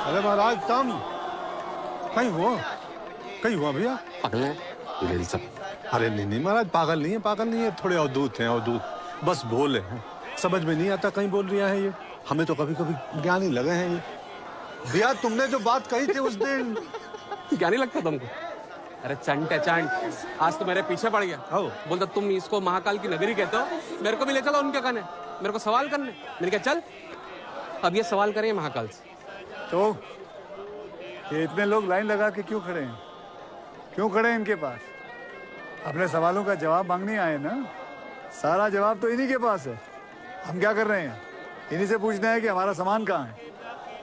अरे महाराज तुम कहीं हुआ भैया? पागल है ये सब। अरे नहीं महाराज, पागल नहीं है, थोड़े अवधूत हैं, अवधूत, बस बोले हैं, समझ में नहीं आता कहीं बोल रहा है ये। हमें तो कभी कभी ज्ञानी लगे हैं ये। भैया तुमने जो बात कही थी उस दिन। ज्ञानी लगता तुमको? अरे चंट है चंट, आज तो मेरे पीछे पड़ गया। आओ। बोलता तुम इसको महाकाल की नगरी कहते हो, मेरे को भी ले चलो उनके कहने, मेरे को सवाल करने। मैंने कहा चल अब ये सवाल करेंगे महाकाल से। तो ये इतने लोग लाइन लगा के क्यों खड़े हैं? क्यों खड़े हैं इनके पास? अपने सवालों का जवाब मांगने आए ना? सारा जवाब तो इन्हीं के पास है। हम क्या कर रहे हैं? इन्हीं से पूछना है कि हमारा सामान कहाँ है।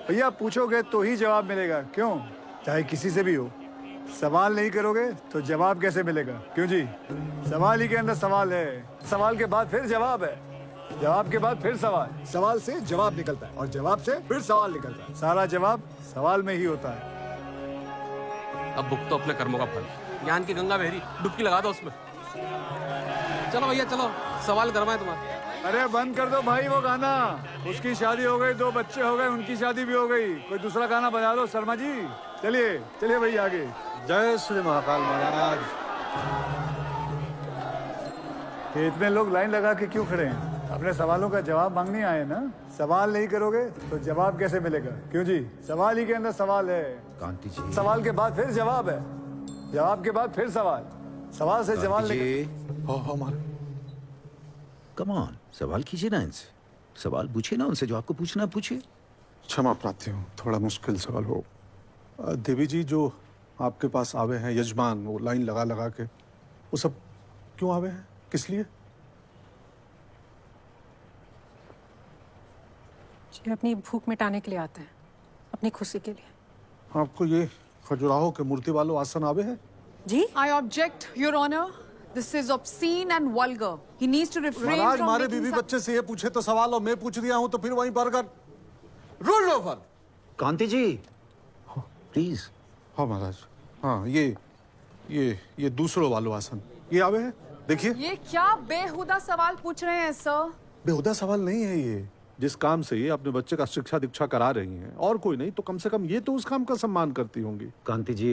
भैया पूछोगे तो ही जवाब मिलेगा, क्यों? चाहे किसी से भी हो। सवाल नहीं करोगे तो जवाब कैसे मिलेगा? क्यों जी? सवाल ही के अंदर सवाल है, सवाल के बाद फिर जवाब है, जवाब के बाद फिर सवाल, सवाल से जवाब निकलता है और जवाब से फिर सवाल निकलता है। सारा जवाब सवाल में ही होता है। अब भुगतो अपने कर्मों का फल। ज्ञान की गंगा बहरी, डुबकी लगा दो उसमें। चलो भैया चलो, सवाल करवाए तुम्हारा। अरे बंद कर दो भाई वो गाना। उसकी शादी हो गई, 2 बच्चे हो गए, उनकी शादी भी हो गई। कोई दूसरा गाना बजा लो शर्मा जी। चलिए चलिए भाई आगे। जय श्री महाकाल महाराज। ये इतने लोग लाइन लगा के क्यों खड़े हैं? अपने सवालों का जवाब मांगने आए ना? सवाल नहीं करोगे तो जवाब कैसे मिलेगा? क्यों जी? सवाल ही के अंदर सवाल है। कांति जी, सवाल के बाद फिर जवाब है, जवाब के बाद फिर सवाल, सवाल से जवाब हमारे कम ऑन, सवाल कीजिए ना इनसे, सवाल पूछिए ना उनसे, जो आपको पूछना है पूछिए। क्षमा प्रार्थी हूँ, थोड़ा मुश्किल सवाल हो। देवी जी जो आपके पास आवे हैं यजमान, वो लाइन लगा लगा के, वो सब क्यों आवे हैं, किस लिए? जी अपनी भूख मिटाने के लिए आते हैं, अपनी खुशी के लिए। आपको ये खजुराहो के मूर्ति वालों आसन आवे हैं? जी I object, Your Honor. This is obscene and vulgar. He needs to refrain Maharaj from हमारे making बीवी such... बच्चे से ये पूछे तो सवाल, और मैं पूछ दिया हूँ तो फिर वहीं पर कर rule over. Kanti ji please. हाँ महाराज, हाँ ये दूसरों वालों आसन ये आवे हैं, देखिए। ये क्या बेहुदा सवाल पूछ रहे हैं सर? बेहुदा सवाल नहीं है ये। जिस काम से ये अपने बच्चे का शिक्षा दीक्षा करा रही हैं, और कोई नहीं तो कम से कम ये तो उस काम का सम्मान करती होंगी। कांति जी